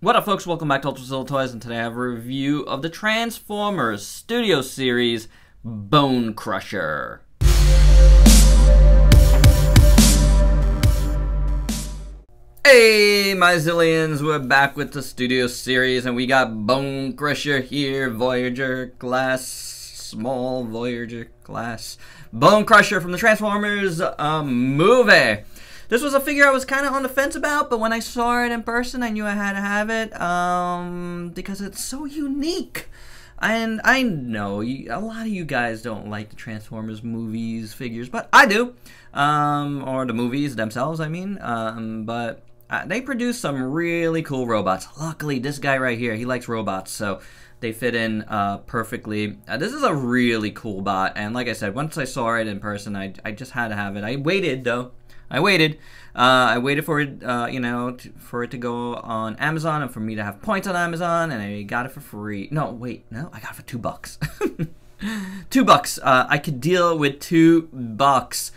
What up, folks? Welcome back to Ultrazilla Toys, and today I have a review of the Transformers Studio Series Bonecrusher. Hey, my zillions, we're back with the Studio Series, and we got Bonecrusher here, Voyager class, small Voyager class, Bonecrusher from the Transformers movie. This was a figure I was kind of on the fence about, but when I saw it in person, I knew I had to have it, because it's so unique. And I know a lot of you guys don't like the Transformers movies figures, but I do. Or the movies themselves, I mean. But they produce some really cool robots. Luckily, this guy right here, he likes robots, so they fit in perfectly. This is a really cool bot, and like I said, once I saw it in person, I just had to have it. I waited, though. I waited for it, for it to go on Amazon and for me to have points on Amazon, and I got it for free. No, wait, no, I got it for $2. $2. I could deal with $2.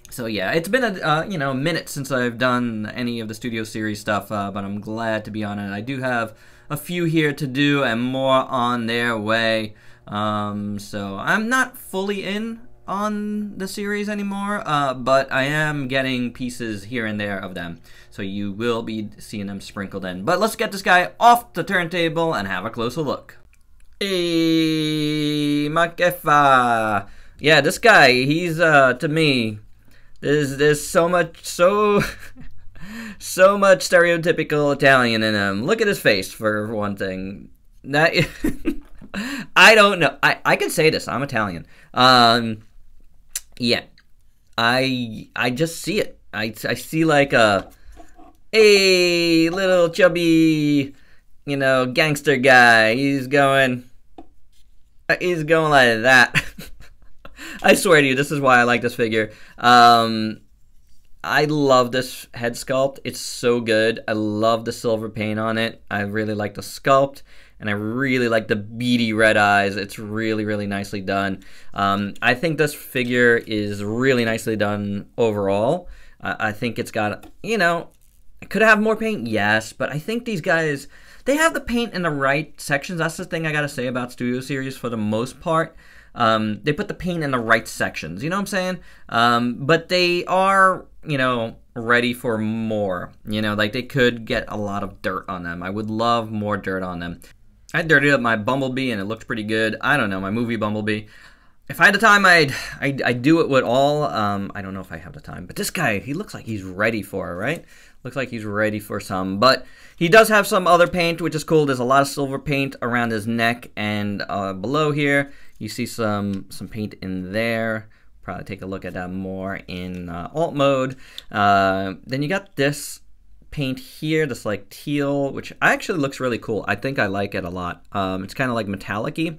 So yeah, it's been a minute since I've done any of the Studio Series stuff, but I'm glad to be on it. I do have a few here to do and more on their way. So I'm not fully in on the series anymore, but I am getting pieces here and there of them, so you will be seeing them sprinkled in. But let's get this guy off the turntable and have a closer look. Hey, Makefa. Yeah, this guy, he's to me, there's so much stereotypical Italian in him. Look at his face, for one thing. That I don't know. I can say this. I'm Italian. Yeah, I just see it. I see like a little chubby, gangster guy. He's going like that. I swear to you, this is why I like this figure. I love this head sculpt. It's so good. I love the silver paint on it. I really like the sculpt. And I really like the beady red eyes. It's really, really nicely done. I think this figure is really nicely done overall. I think it's got, could it have more paint? Yes, but I think these guys, they have the paint in the right sections. That's the thing I gotta say about Studio Series for the most part. They put the paint in the right sections, you know what I'm saying? But they are, ready for more. Like they could get a lot of dirt on them. I would love more dirt on them. I dirtied up my Bumblebee and it looked pretty good. I don't know, my movie Bumblebee. If I had the time, I'd do it with all. I don't know if I have the time, but this guy, he looks like he's ready for it, right? Looks like he's ready for some, but he does have some other paint, which is cool. There's a lot of silver paint around his neck and below here. You see some paint in there. Probably take a look at that more in alt mode. Then you got this paint here, this like teal, which actually looks really cool. I think I like it a lot. It's kind of like metallic-y.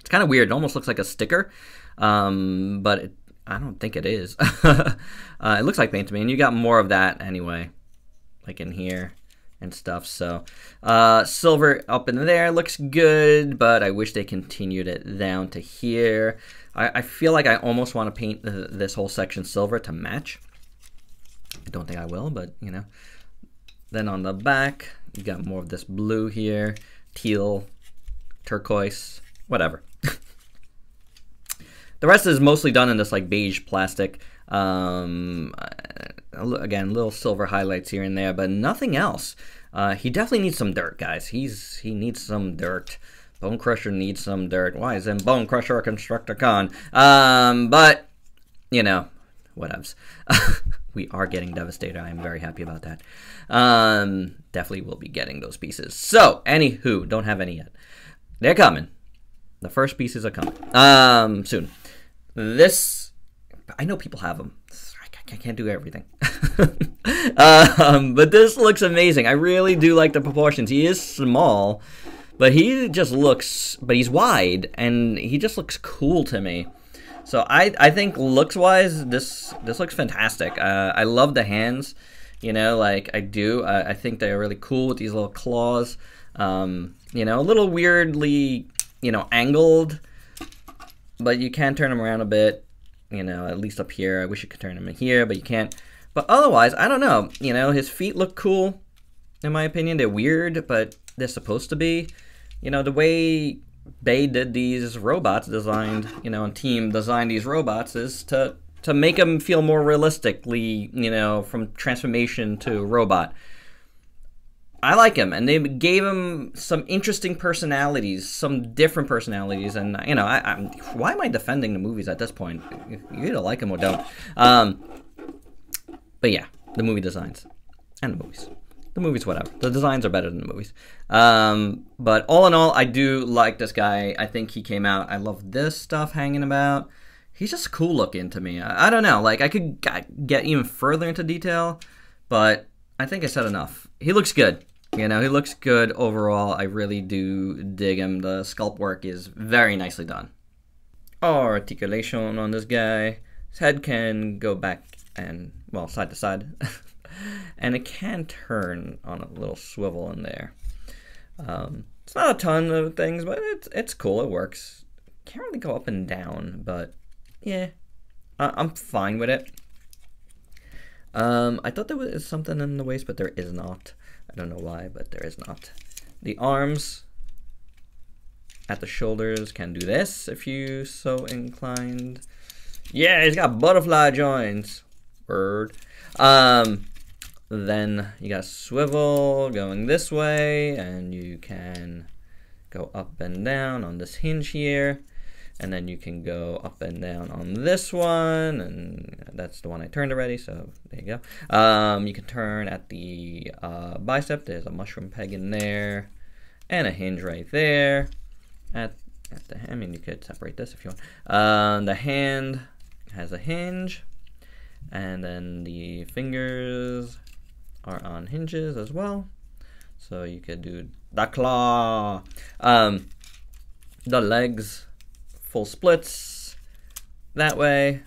It's kind of weird. It almost looks like a sticker, but I don't think it is. It looks like paint to me, and you got more of that anyway, like in here and stuff. So silver up in there looks good, but I wish they continued it down to here. I feel like I almost want to paint this whole section silver to match. I don't think I will, but Then on the back, you got more of this blue here, teal, turquoise, whatever. The rest is mostly done in this like beige plastic. Again, little silver highlights here and there, but nothing else. He definitely needs some dirt, guys. He needs some dirt. Bonecrusher needs some dirt. Why isn't Bonecrusher a Constructicon? But whatevs. We are getting Devastator. I am very happy about that. Definitely will be getting those pieces. So, anywho, don't have any yet. They're coming. The first pieces are coming. Soon. This, I know people have them. I can't do everything. But this looks amazing. I really do like the proportions. He is small, but he just looks, but he's wide, and he just looks cool to me. So I think looks-wise, this looks fantastic. I love the hands, like I do. I think they're really cool with these little claws. A little weirdly, angled, but you can turn them around a bit, at least up here. I wish you could turn them in here, but you can't. But otherwise, I don't know. His feet look cool. in my opinion. They're weird, but they're supposed to be. You know, the way Bay did these robots, designed, you know, and team designed these robots is to make them feel more realistically, you know, from transformation to robot. I like him, and they gave him some interesting personalities, some different personalities, and, you know, why am I defending the movies at this point? You either like them or don't. But yeah, the movie designs, and the movies. The movies, whatever. The designs are better than the movies. But all in all, I do like this guy. I think he came out. I love this stuff hanging about. He's just cool looking to me. I don't know. Like, I could get even further into detail, but I think I said enough. He looks good. You know, he looks good overall. I really do dig him. The sculpt work is very nicely done. Articulation on this guy. His head can go back and, well, side to side. And it can turn on a little swivel in there. It's not a ton of things, but it's cool. It works. Can't really go up and down, but yeah, I'm fine with it. I thought there was something in the waist, but there is not. I don't know why, but there is not. The arms at the shoulders can do this if you so inclined. Yeah, he's got butterfly joints. Bird. Then you got a swivel going this way, and you can go up and down on this hinge here, and then you can go up and down on this one, and that's the one I turned already, so there you go. You can turn at the bicep. There's a mushroom peg in there, and a hinge right there. At the, I mean, you could separate this if you want. The hand has a hinge, and then the fingers are on hinges as well, so you could do the claw. The legs, full splits that way,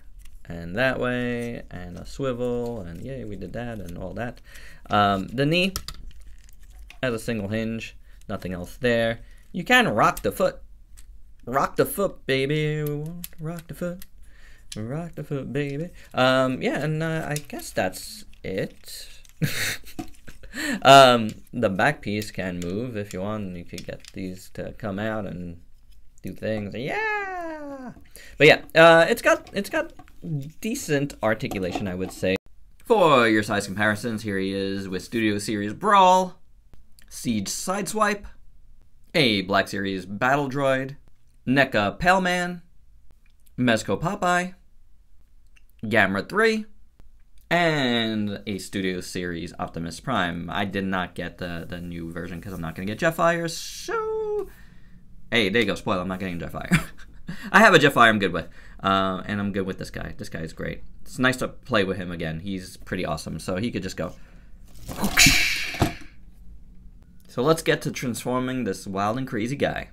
and a swivel, and yeah, we did that and all that. The knee has a single hinge, nothing else there. You can rock the foot. Rock the foot, baby. We want to rock the foot. Rock the foot, baby. Yeah, and I guess that's it. The back piece can move if you want. You could get these to come out and do things. Yeah. But yeah, it's got decent articulation, I would say. For your size comparisons, here he is with Studio Series Brawl, Siege Sideswipe, a Black Series Battle Droid, NECA Paleman, Mezco Popeye, Gamera 3, and a Studio Series Optimus Prime. I did not get the new version because I'm not going to get Jetfire, so... Hey, there you go, spoiler, I'm not getting Jetfire. I have a Jetfire I'm good with, and I'm good with this guy. This guy is great. It's nice to play with him again. He's pretty awesome, so he could just go... So let's get to transforming this wild and crazy guy.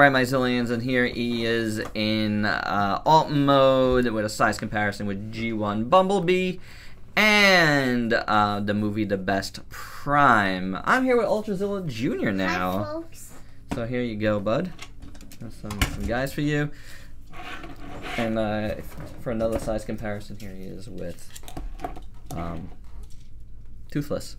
Alright, my zillions, and here he is in alt mode with a size comparison with G1 Bumblebee and the movie The Best Prime. I'm here with Ultrazilla Jr. now. Hi, folks. So here you go, bud. Some guys for you. And for another size comparison, here he is with Toothless.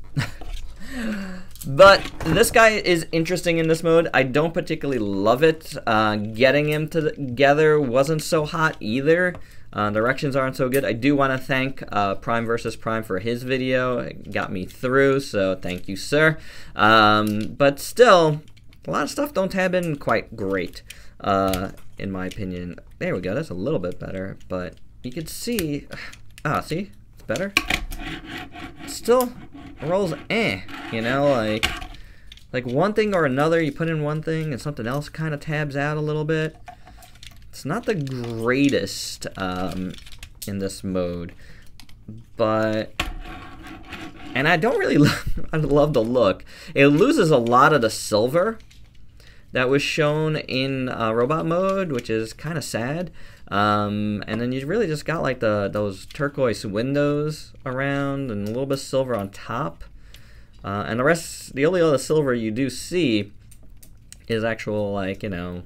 But this guy is interesting in this mode. I don't particularly love it. Getting him together wasn't so hot either. Directions aren't so good. I do want to thank Prime vs. Prime for his video. It got me through, so thank you, sir. But still, a lot of stuff don't tab in quite great, in my opinion. There we go. That's a little bit better, but you can see. See? It's better. Still rolls you know, like one thing or another, you put in one thing and something else kind of tabs out a little bit. It's not the greatest in this mode, but, and I don't really I love the look. It loses a lot of the silver that was shown in robot mode, which is kind of sad. And then you really just got like those turquoise windows around and a little bit of silver on top. And the only other silver you do see is actual, like, you know,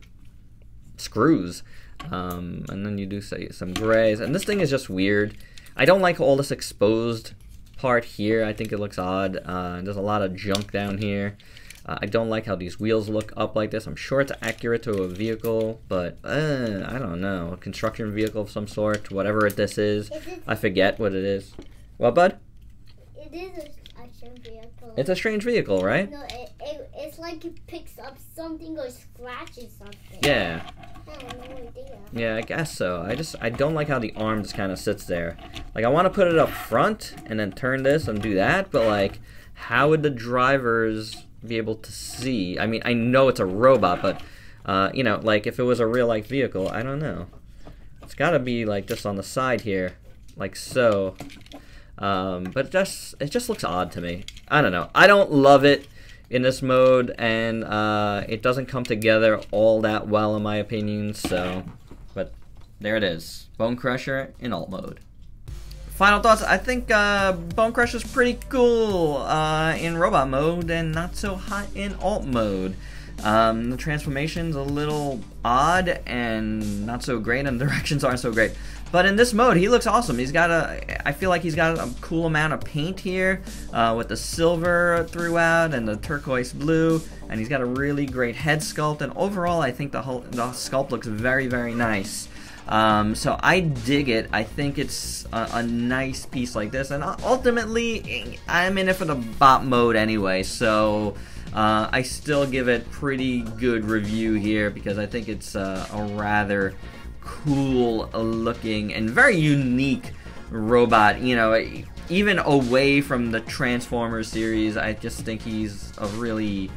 screws. And then you do see some grays. And this thing is just weird. I don't like all this exposed part here. I think it looks odd. There's a lot of junk down here. I don't like how these wheels look up like this. I'm sure it's accurate to a vehicle, but I don't know. A construction vehicle of some sort, whatever this is. I forget what it is. What, bud? It is a strange vehicle. It's a strange vehicle, right? No, it's like it picks up something or scratches something. Yeah. I have no idea. Yeah, I guess so. I don't like how the arm just kind of sits there. Like, I want to put it up front and then turn this and do that, but like, how would the drivers be able to see? I mean, I know it's a robot, but you know, like if it was a real life vehicle, I don't know. It's got to be like just on the side here, like so. But it just looks odd to me. I don't know. I don't love it in this mode, and it doesn't come together all that well in my opinion. So, but there it is, Bonecrusher in alt mode. Final thoughts, I think Bonecrusher is pretty cool in robot mode and not so hot in alt mode. The transformation's a little odd and not so great, and the directions aren't so great. But in this mode, he looks awesome. He's got I feel like he's got a cool amount of paint here with the silver throughout and the turquoise blue, and he's got a really great head sculpt, and overall I think the sculpt looks very, very nice. So I dig it. I think it's a nice piece like this, and ultimately I'm in it for the bot mode anyway, so I still give it pretty good review here because I think it's a rather cool looking and very unique robot. You know, even away from the Transformers series, I just think he's a really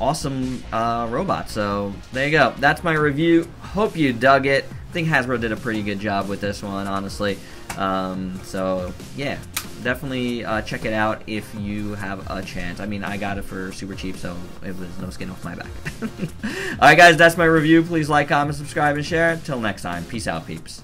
awesome robot. So there you go. That's my review. Hope you dug it. I think Hasbro did a pretty good job with this one, honestly. So yeah, definitely check it out if you have a chance. I mean, I got it for super cheap, so it was no skin off my back. Alright guys, that's my review. Please like, comment, subscribe, and share. Until next time, peace out, peeps.